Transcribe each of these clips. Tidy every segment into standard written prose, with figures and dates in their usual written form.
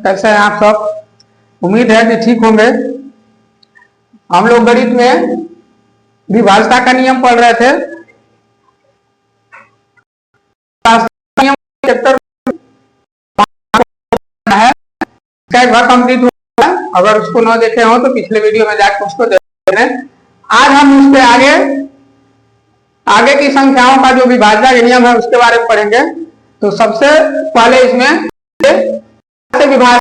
कैसे हैं आप सब। उम्मीद है कि ठीक होंगे। हम लोग गणित में विभाज्यता का नियम पढ़ रहे थे। नियम चैप्टर है, एक बार कंप्लीट हुआ है। अगर उसको न देखे हो तो पिछले वीडियो में जाकर उसको देख लें। आज हम उस पे आगे की संख्याओं का जो विभाज्यता का नियम है उसके बारे में पढ़ेंगे। तो सबसे पहले इसमें विभाज्यता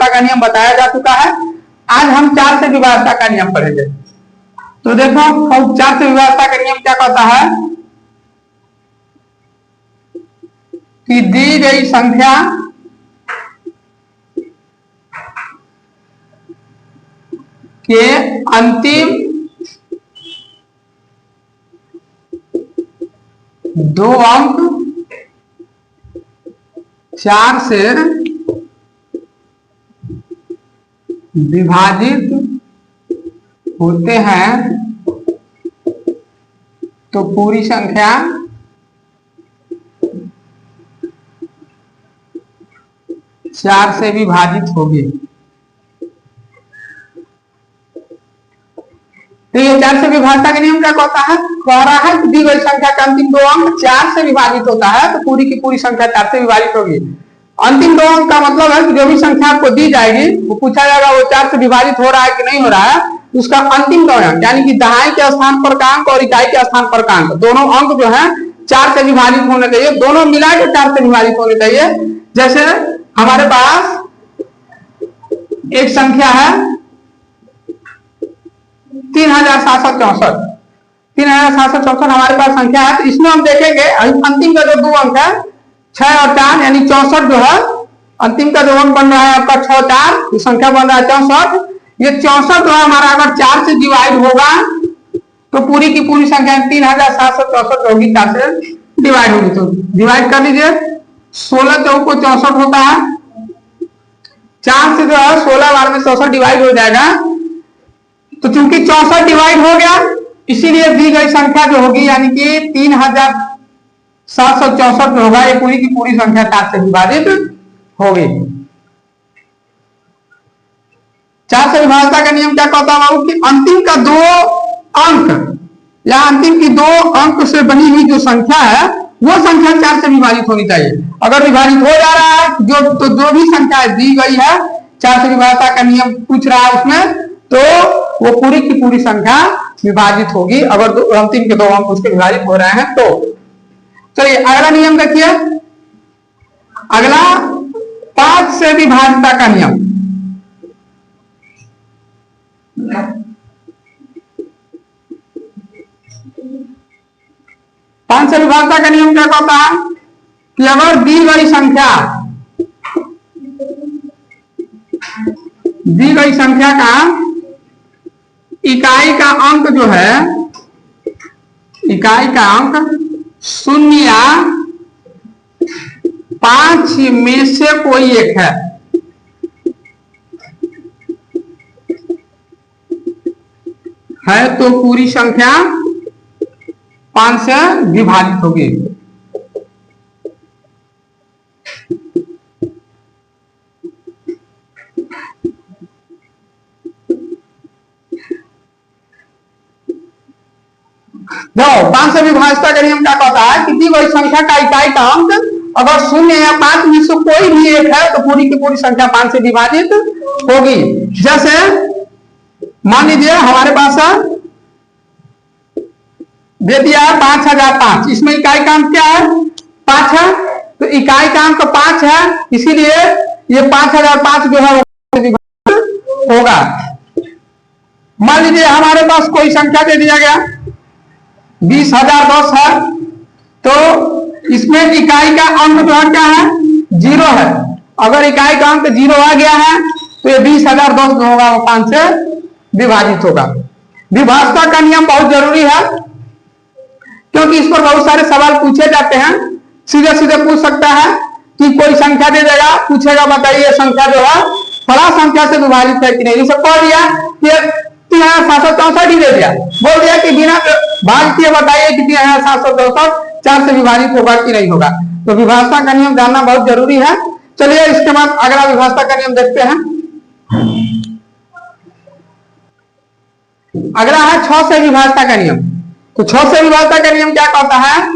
का नियम बताया जा चुका है। आज हम 4 से विभाज्यता का नियम पढ़ेंगे। तो देखो 4 से विभाज्यता का नियम क्या कहता है कि दी गई संख्या के अंतिम 2 अंक 4 से विभाजित होते हैं तो पूरी संख्या चार से विभाजित होगी। तो ये 4 से विभाज्यता का नियम क्या कहता है? कह रहा है कि दी गई संख्या का अंतिम 2 अंक 4 से विभाजित होता है तो पूरी की पूरी संख्या 4 से विभाजित होगी। अंतिम 2 अंक का मतलब है कि जो भी संख्या आपको दी जाएगी वो पूछा जाएगा वो 4 से विभाजित हो रहा है कि नहीं हो रहा है। उसका अंतिम 2 अंक यानी कि दहाई के स्थान पर का अंक और इकाई के स्थान पर का अंक दोनों अंक जो है 4 से विभाजित होने चाहिए। दोनों मिला के 4 से विभाजित होने चाहिए। जैसे हमारे पास एक संख्या है 3764 हमारे पास संख्या है। तो इसमें हम देखेंगे अंतिम का जो 2 अंक है 6 और 4 यानी 64 जो है अंतिम का जो अंक बन रहा है आपका 6 4 संख्या बन रहा है 64। ये 64 जो है हमारा अगर 4 से डिवाइड होगा तो पूरी की पूरी संख्या 3764 होगी 4 से डिवाइड होगी। तो डिवाइड कर लीजिए 16 चौक को 64 होता है। 4 से जो है 16 बार में 64 डिवाइड हो जाएगा। तो चूंकि 64 डिवाइड हो गया इसीलिए दी गई संख्या जो होगी यानी कि 3764 में होगा। ये पूरी की पूरी संख्या 4 से विभाजित होगी। 4 से विभाज्यता का नियम क्या कहता है कि अंतिम का 2 अंक या अंतिम की 2 अंक से बनी हुई जो संख्या है वो संख्या 4 से विभाजित होनी चाहिए। अगर विभाजित हो जा रहा है जो भी संख्या दी गई है 4 से विभाज्यता का नियम पूछ रहा है उसमें तो वो पूरी की पूरी संख्या विभाजित होगी। अगर अंतिम के 2 अंक उसके विभाजित हो रहे हैं तो चलिए अगला नियम देखिए। अगला 5 से विभाज्यता का नियम। 5 से विभाज्यता का नियम क्या कहता है कि अगर दी गई संख्या का इकाई का अंक जो है इकाई का अंक 0 या 5 में से कोई एक है तो पूरी संख्या 5 से विभाजित होगी। देखो 5 से विभाज्यता का नियम क्या कहता है कि दी गई संख्या का इकाई का अंक अगर 0 या 5 में से कोई भी एक है तो पूरी की पूरी संख्या 5 से विभाजित होगी। जैसे मान लीजिए हमारे पास दे दिया है 5005। इसमें इकाई का अंक क्या है 5 है तो इकाई का अंक 5 है इसीलिए ये 5005 जो है वो विभाजित होगा। मान लीजिए हमारे पास कोई संख्या दे दिया गया 20010 है तो इसमें इकाई का अंक जो है क्या है 0 है। अगर इकाई का अंक 0 आ गया है तो ये 20010 जो होगा वो 5 से विभाजित होगा। विभाज्यता का नियम बहुत जरूरी है क्योंकि इस पर बहुत सारे सवाल पूछे जाते हैं। सीधे सीधे पूछ सकता है कि कोई संख्या दे देगा पूछेगा बताइए संख्या जो है फला संख्या से विभाजित है कि नहीं। जैसे कह दिया कि 3764 ही दे दिया बोल दिया कि बिना भाग किए बताइए कि 3764 4 से विभाजित होगा कि नहीं होगा। तो विभाषा का नियम जानना बहुत जरूरी है। चलिए इसके बाद अगला विभाषा का नियम देखते हैं। अगला है 6 से विभाषा का नियम। तो 6 से विभाषा का नियम क्या कहता है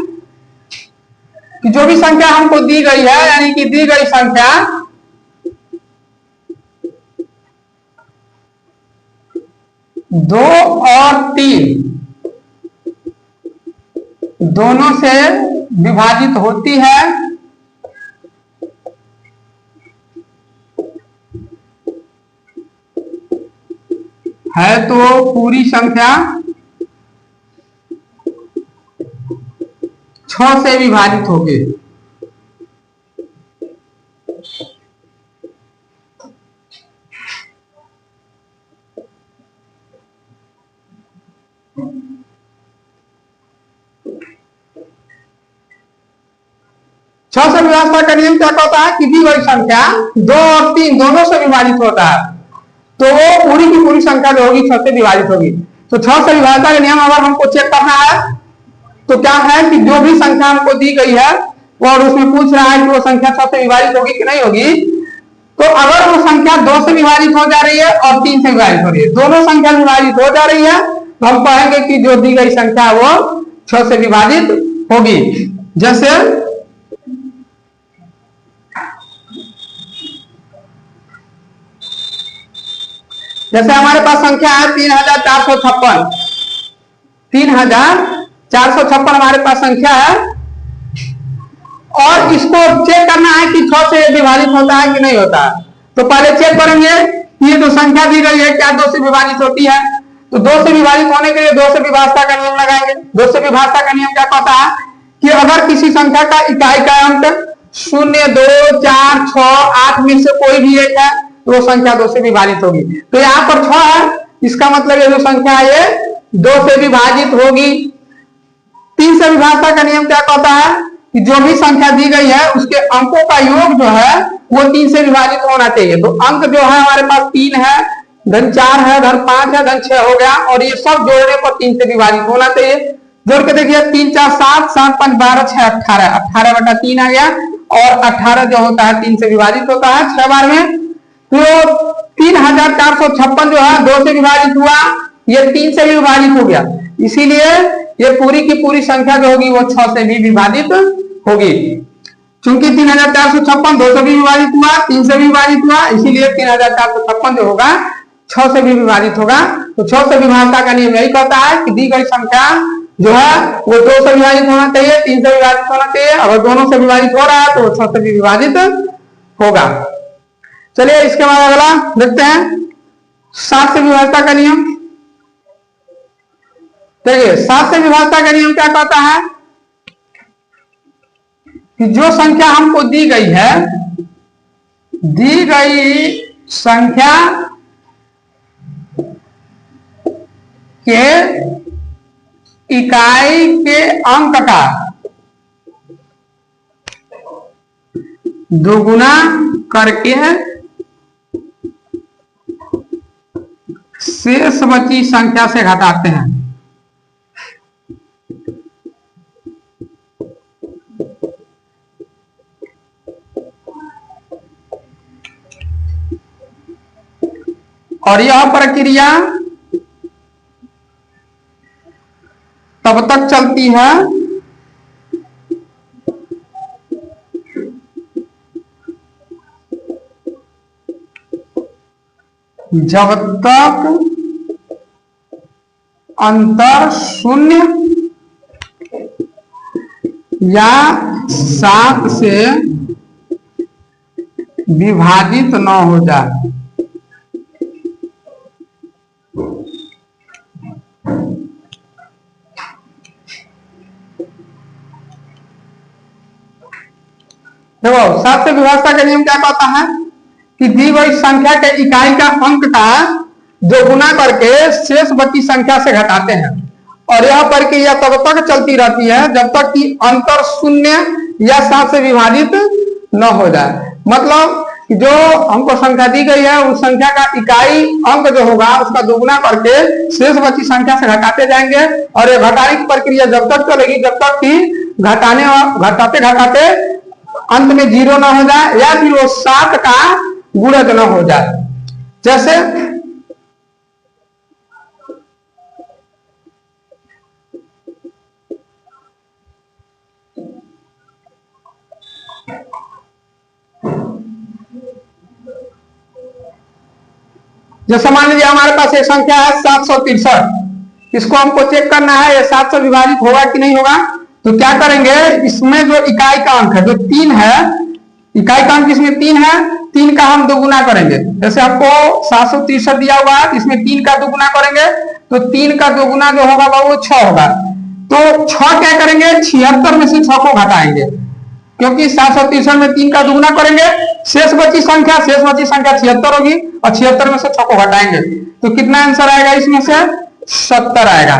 कि जो भी संख्या हमको दी गई है, यानी कि दी गई संख्या दो और 3 दोनों से विभाजित होती है तो पूरी संख्या 6 से विभाजित होगी। छह से विभाषा का नियम क्या कहता है कि दी गई संख्या 2 और 3 दोनों से विभाजित होता है तो वो पूरी की पूरी संख्या जो होगी 6 से विभाजित होगी। तो 6 से विभाषा का नियम अगर हमको चेक करना है तो क्या है कि जो भी संख्या हमको दी गई है और उसमें पूछ रहा है कि वो संख्या 6 से विभाजित होगी कि नहीं होगी, तो अगर वो संख्या 2 से विभाजित हो जा रही है और 3 से विभाजित हो रही है, दोनों संख्या विभाजित हो जा रही है, तो हम कहेंगे कि जो दी गई संख्या वो 6 से विभाजित होगी। जैसे हमारे पास संख्या है 3456। 3456 हमारे पास संख्या है और इसको चेक करना है कि 6 से विभाजित होता है कि नहीं होता है। तो पहले चेक करेंगे कि ये जो संख्या दी गई है क्या 2 से विभाजित होती है। तो 2 से विभाजित होने के लिए 2 से विभाषा का नियम लगाएंगे। 2 से विभाषा का नियम क्या कहता है कि अगर किसी संख्या का इकाई का अंक 0, 2, 4, 6, 8 में से कोई भी एक है तो वो संख्या 2 से विभाजित होगी। तो यहाँ पर 6 है, इसका मतलब ये जो संख्या है ये 2 से विभाजित होगी। 3 से विभाषा का नियम क्या कहता है कि जो भी संख्या दी गई है उसके अंकों का योग जो है वो 3 से विभाजित होना चाहिए। तो अंक जो है हमारे पास 3 है, धन 4 है, धन 5 है, धन 6 हो गया और ये सब जोड़ने पर 3 से विभाजित होना चाहिए। जोड़ के देखिए 3, 4, 7, 7, 5, 12, 6, 18, 18/3 आ गया और 18 जो होता है 3 से विभाजित होता है 6 बार में। तो 3456 जो है 2 से विभाजित हुआ, ये 3 से भी विभाजित हो गया, इसीलिए ये पूरी की पूरी संख्या जो होगी वो 6 से भी विभाजित होगी। चूंकि 3456 2 से भी विभाजित हुआ, 3 से भी विभाजित हुआ, इसीलिए 3456 जो होगा 6 से भी विभाजित होगा। तो 6 से विभाषा का नियम यही कहता है कि दी गई संख्या जो है वो 2 से विभाजित होना चाहिए, 3 से विभाजित होना चाहिए। अगर दोनों से विभाजित हो रहा है तो 6 से भी विभाजित होगा। चलिए इसके बाद अगला देखते हैं 7 से विभाषा का नियम। देखिए 7 से विभाषा का नियम क्या कहता है कि जो संख्या हमको दी गई है, दी गई संख्या के इकाई के अंक का दोगुना करके शेष बची संख्या से घटाते हैं। और यह प्रक्रिया तब तक चलती है जब तक अंतर 0 या 7 से विभाजित न हो जाए। देखो 7 से विभाषा का नियम क्या कहता है कि दी गई संख्या के इकाई का अंक का दोगुना करके शेष बची संख्या से घटाते हैं और यह प्रक्रिया तब तक चलती रहती है जब तक कि अंतर 0 या 7 से विभाजित न हो जाए। मतलब जो हमको संख्या दी गई है उस संख्या का इकाई अंक जो होगा उसका दोगुना करके शेष बची संख्या से घटाते जाएंगे और यह घटाने की प्रक्रिया जब तक चलेगी जब तक कि घटाते घटाते अंत में 0 ना हो जाए, या फिर वो 7 का गुणज न हो जाए। जैसे मान लीजिए हमारे पास एक संख्या है 763, इसको हमको चेक करना है ये 7 से विभाजित होगा कि नहीं होगा। तो क्या करेंगे, इसमें जो इकाई का अंक है जो 3 है, इकाई का अंक इसमें 3 है, 3 का हम दोगुना करेंगे। जैसे हमको 763 दिया हुआ है, इसमें 3 का दोगुना करेंगे तो 3 का दोगुना जो होगा वो 6 होगा। तो 6 क्या करेंगे, 76 में से 6 को घटाएंगे, क्योंकि 763 में 3 का दुगुना करेंगे, शेष बची संख्या 76 होगी और 76 में से 6 को घटाएंगे तो कितना आंसर आएगा, इसमें से 70 आएगा।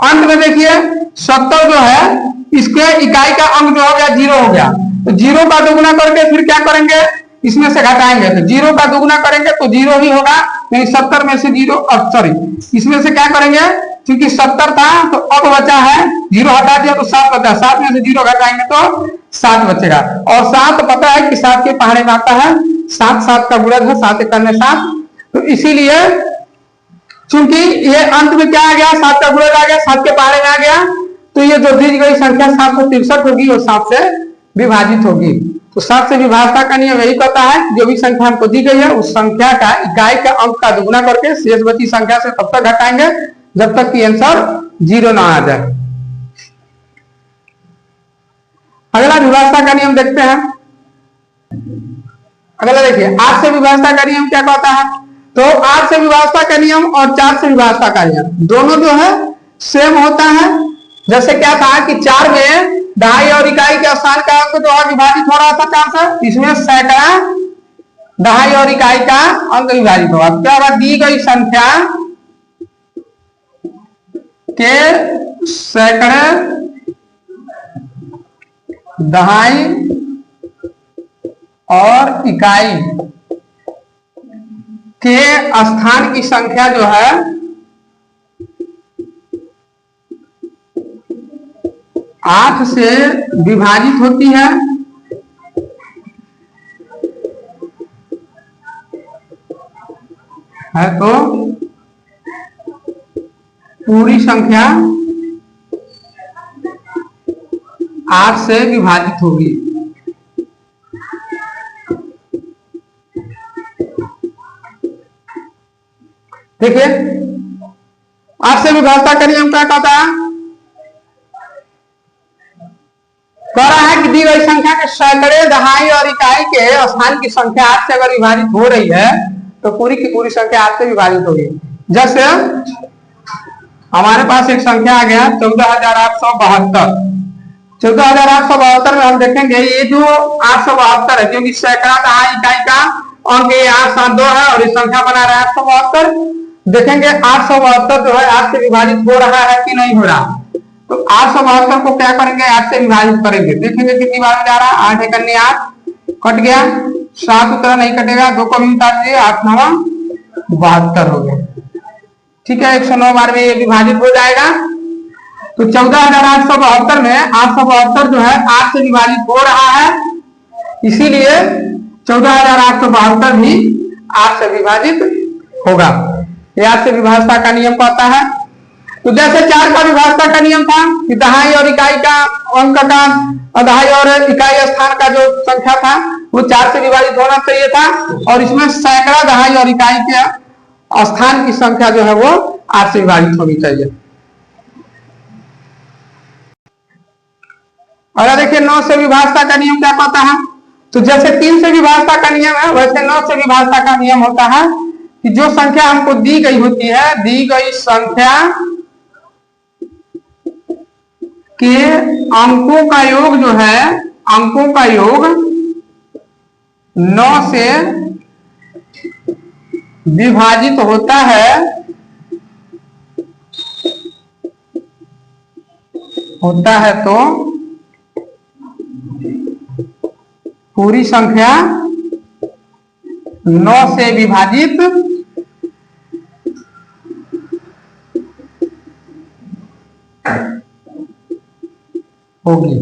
अंत में देखिए 70 जो है इसके इकाई का अंक जो हो गया 0 हो गया, तो 0 का दोगुना करके फिर क्या करेंगे, इसमें से घटाएंगे। तो 0 का दोगुना करेंगे तो 0 ही होगा, नहीं 70 में से 0, सॉरी इसमें से क्या करेंगे, क्योंकि 70 था तो अब बचा है 0 हटा दिया तो 7 बचा, 7 में से 0 घटाएंगे तो 7 बचेगा। और 7 पता है कि 7 के पहाड़े में आता है, 7 7 का गुणज है, 7 एक 7, तो इसीलिए चूंकि ये अंत में क्या आ गया, 7 का गुणज आ गया, 7 के पहाड़े में आ गया, तो ये जो दी गई संख्या 763 होगी वो 7 से विभाजित होगी। तो 7 से विभाजता का नियम यही कहता है जो भी संख्या हमको दी गई है उस संख्या का इकाई का अंक का दुगुना करके शेष बची संख्या से तब तक घटाएंगे जब तक कि आंसर 0 ना आ जाए। अगला विभाजता का नियम देखते हैं। अगला देखिए 8 से विभाजता का नियम क्या कहता है। तो 8 से विभाजता का नियम और 4 से विभाजता का नियम दोनों जो है सेम होता है। जैसे क्या था कि 4 में दहाई और इकाई के स्थान का अंक जो है विभाजित हो रहा था 4 से, इसमें सैकड़ा दहाई और इकाई का अंक विभाजित होगा। क्या होगा, दी गई संख्या के सैकड़े दहाई और इकाई के स्थान की संख्या जो है आठ से विभाजित होती है तो पूरी संख्या 8 से विभाजित होगी। देखिए 8 से विभाजता का नियम क्या कहता है, कह रहा है कि दी गई संख्या के सैकड़े दहाई और इकाई के स्थान की संख्या 8 से अगर विभाजित हो रही है तो पूरी की पूरी संख्या 8 से विभाजित होगी। जैसे हमारे पास एक संख्या आ गया 14,872। 14,872 में हम देखेंगे ये जो 872 है, क्योंकि सैकड़ा दहाई इकाई का अंक 872 है और इस संख्या बना रहा है 872। देखेंगे 872 जो है 8 से विभाजित हो रहा है कि नहीं हो रहा। तो 872 को क्या करेंगे, 8 से विभाजित करेंगे। देखेंगे कितनी बार में जा रहा है, 8 1 8 कट गया, 7 उतना नहीं कटेगा, 2 को भी उतार दिए, 8 9 72 हो गया। ठीक है, 109 बार में ये विभाजित हो जाएगा। तो 14,872 में 872 जो है 8 से विभाजित हो रहा है, इसीलिए 14,872 भी 8 से विभाजित होगा। ये 8 से विभाजता का नियम कहता है। तो जैसे 4 का विभाजता का नियम था कि दहाई और इकाई का अंक का दहाई और इकाई स्थान का जो संख्या था वो 4 से विभाजित होना चाहिए था, और इसमें सैकड़ा दहाई और इकाई के स्थान की संख्या जो है वो 8 से विभाजित होनी चाहिए। और देखिए 9 से विभाजता का नियम क्या कहता है। तो जैसे 3 से विभाजता का नियम है वैसे 9 से विभाजता का नियम होता है कि जो संख्या हमको दी गई होती है, दी गई संख्या के अंकों का योग जो है, अंकों का योग 9 से विभाजित होता है तो पूरी संख्या 9 से विभाजित होगी।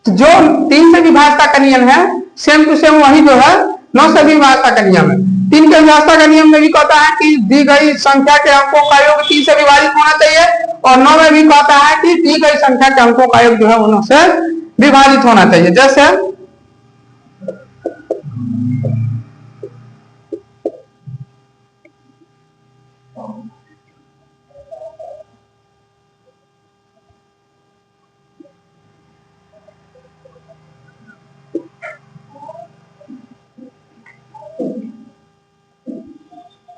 तो जो 3 से विभाजता का नियम है सेम टू सेम वही जो है 9 से विभाजता का नियम है। 3 के विभाजता का नियम में भी कहता है कि दी गई संख्या के अंकों का योग 3 से विभाजित होना चाहिए, और 9 में भी कहता है कि दी गई संख्या के अंकों का योग जो है 9 से विभाजित होना चाहिए। जैसे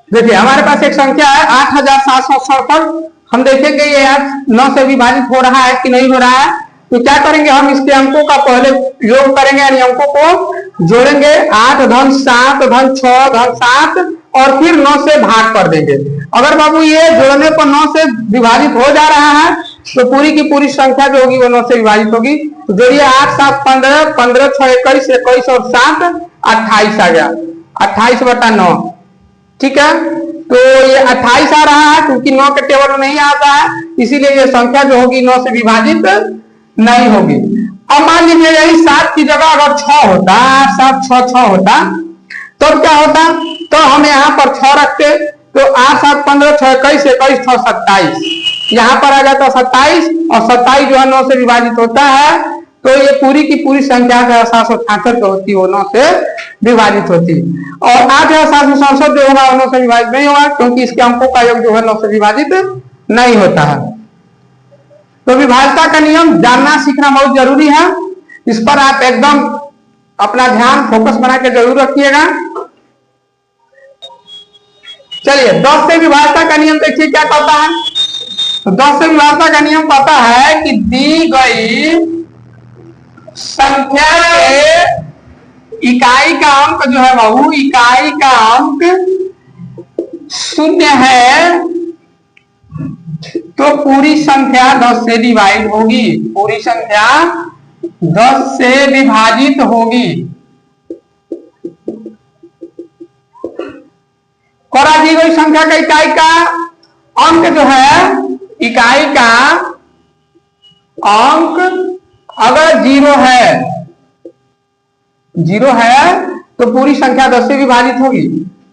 देखिए हमारे पास एक संख्या है 8767। हम देखेंगे ये 9 से विभाजित हो रहा है कि नहीं हो रहा है। तो क्या करेंगे, हम इसके अंकों का पहले योग करेंगे, यानी अंकों को जोड़ेंगे। 8 धन 7 धन 6 धन 7 और फिर 9 से भाग कर देंगे। अगर बाबू ये जोड़ने पर 9 से विभाजित हो जा रहा है तो पूरी की पूरी संख्या जो होगी वो 9 से विभाजित होगी। तो जोड़िए 8 7 15, 15 6 21, 21 और 7 28 आ गया, 28/9। ठीक है, तो ये 28 आ रहा है क्योंकि 9 के टेबल में नहीं आता है, इसीलिए ये संख्या जो होगी 9 से विभाजित नहीं होगी। अब मान लीजिए यही 7 की जगह अगर 6 होता, 8 7 6 6 होता तो क्या होता, तो हम यहाँ पर 6 रखते, तो 8 7 15 6 21 21 6 27, यहाँ पर आ जाता 27, और 27 जो है 9 से विभाजित होता है। तो ये पूरी की पूरी संख्या जो 768 जो होती है वो 9 से विभाजित होती है। और 8767 जो होगा वो 9 से विभाजित नहीं होगा क्योंकि इसके अंकों का योग जो है 9 से विभाजित नहीं होता है। तो विभाजता का नियम जानना सीखना बहुत जरूरी है, इस पर आप एकदम अपना ध्यान फोकस बना के जरूर रखिएगा। चलिए 10 से विभाजता का नियम देखिए क्या कहता है। तो 10 से विभाजता का नियम कहता है कि दी गई संख्या के इकाई का अंक जो है बाबू, इकाई का अंक 0 है तो पूरी संख्या 10 से डिवाइड होगी, पूरी संख्या 10 से विभाजित होगी। करा दी गई संख्या का इकाई का अंक जो है, इकाई का अंक अगर 0 है तो पूरी संख्या 10 से विभाजित होगी।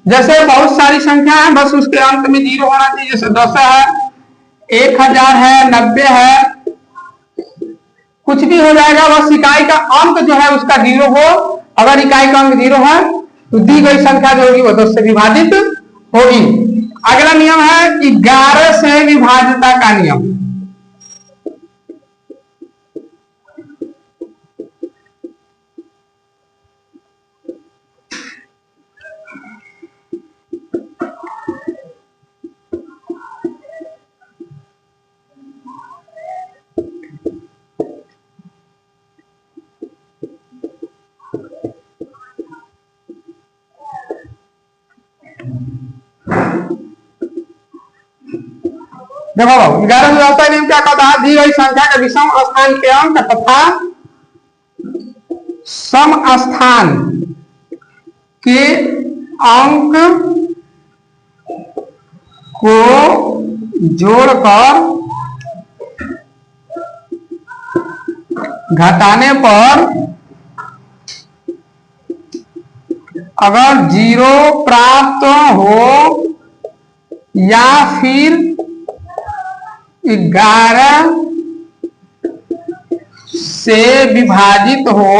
जैसे बहुत सारी संख्या है, बस उसके अंक में 0 होना चाहिए। जैसे 10 है, 1000 है, 90 है, कुछ भी हो जाएगा, बस इकाई का अंक जो है उसका 0 हो। अगर इकाई का अंक 0 है तो दी गई संख्या जो होगी वो 10 से विभाजित होगी। अगला नियम है 11 से विभाज्यता का नियम। देखो 11 विभाजता नियम क्या कहता है, दी गई संख्या के विषम स्थान के अंक तथा सम स्थान के अंक को जोड़कर घटाने पर अगर 0 प्राप्त हो या फिर 11 से विभाजित हो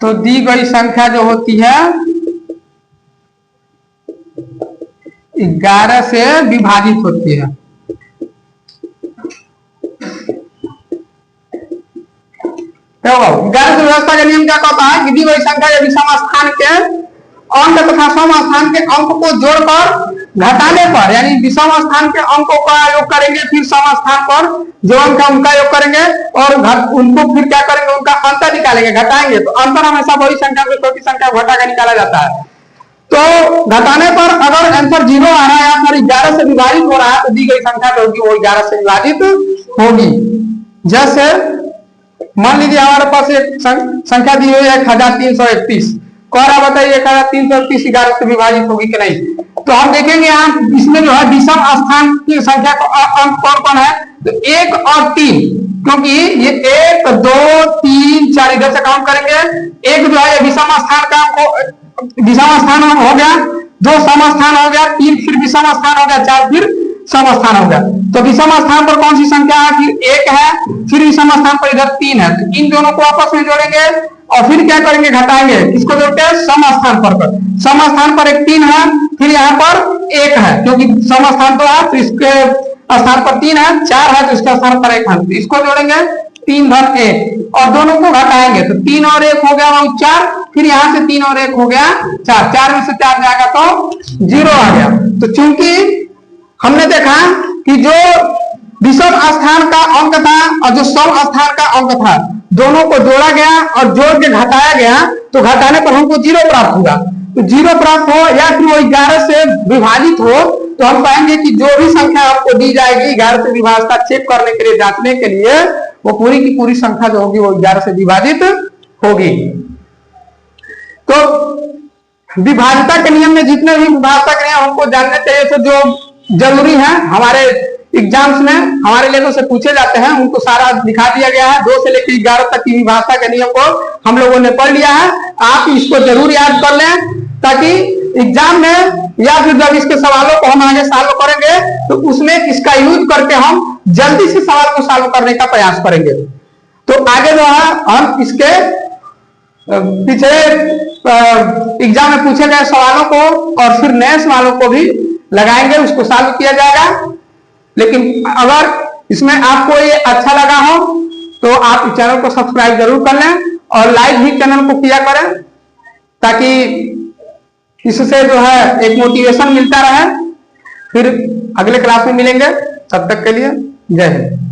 तो दी गई संख्या जो होती है 11 से विभाजित होती है। तो 11 से व्यवस्था का नियम क्या कहता है कि दी गई संख्या के विषम स्थान के अंक तथा सम स्थान के अंक को जोड़कर घटाने पर, यानी विषम स्थान के अंकों का योग करेंगे, फिर सम स्थान पर जो अंक है उनका योग करेंगे और उनको फिर क्या करेंगे, उनका अंतर निकालेंगे, घटाएंगे। तो अंतर हमेशा बड़ी संख्या से छोटी संख्या घटा कर निकाला जाता है। तो घटाने पर अगर आंसर 0 आ रहा है या फिर 11 से विभाजित हो रहा है तो दी गई संख्या जो होगी वो 11 से विभाजित होगी। जैसे मान लीजिए हमारे पास एक संख्या दी हुई है 1331, कौरा बताइए 1331 11 से विभाजित होगी कि नहीं। तो हम देखेंगे यहाँ इसमें जो है विषम स्थान की संख्या अंक कौन कौन है, तो 1 और 3, क्योंकि ये 1 2 3 4 इधर से काउंट करेंगे। 1 जो है ये विषम स्थान का विषम स्थान हो गया, 2 सम स्थान हो गया, 3 फिर विषम स्थान हो गया, 4 फिर सम स्थान हो गया। तो विषम स्थान पर कौन सी संख्या है, फिर 1 है, फिर विषम स्थान पर इधर 3 है। तो इन दोनों को आपस में जोड़ेंगे और फिर क्या करेंगे, घटाएंगे। किसको जोड़ते हैं, सम स्थान पर। सम स्थान पर एक 3 है, फिर यहाँ पर 1 है, क्योंकि सम स्थान तो है तो इसके स्थान पर 3 है, 4 है तो इसके स्थान पर 1 है। तो इसको जोड़ेंगे 3 धन 1 और दोनों को घटाएंगे। तो 3 और 1 हो गया 4, फिर यहाँ से 3 और 1 हो गया 4, 4 में से 4 जाएगा तो 0 आ गया। तो चूंकि हमने देखा कि जो विषम स्थान का अंक था और जो सम स्थान का अंक था, दोनों को जोड़ा गया और जोड़ के घटाया गया, तो घटाने पर हमको 0 प्राप्त हुआ। तो 0 प्राप्त हो या फिर वो 11 से विभाजित हो, तो हम कहेंगे कि जो भी संख्या आपको दी जाएगी 11 से विभाजता चेक करने के लिए, जांचने के लिए, वो पूरी की पूरी संख्या जो होगी वो 11 से विभाजित होगी। तो विभाजता के नियम में जितने भी विभाजता के नियम हमको जानने चाहिए, तो जो जरूरी है हमारे एग्जाम्स में हमारे लेवल से पूछे जाते हैं, उनको सारा दिखा दिया गया है। 2 से लेकर 11 तक की विभाजता के नियम को हम लोगों ने पढ़ लिया है। आप इसको जरूर याद कर लें, ताकि एग्जाम में या फिर जब इसके सवालों को हम आगे सॉल्व करेंगे तो उसमें इसका यूज करके हम जल्दी से सवाल को सॉल्व करने का प्रयास करेंगे। तो आगे जो है हम इसके पिछले एग्जाम में पूछे गए सवालों को और फिर नए सवालों को भी लगाएंगे, उसको सॉल्व किया जाएगा। लेकिन अगर इसमें आपको ये अच्छा लगा हो तो आप इस चैनल को सब्सक्राइब जरूर कर लें और लाइक भी चैनल को किया करें, ताकि इससे जो है एक मोटिवेशन मिलता रहे। फिर अगले क्लास में मिलेंगे, तब तक के लिए जय हिंद।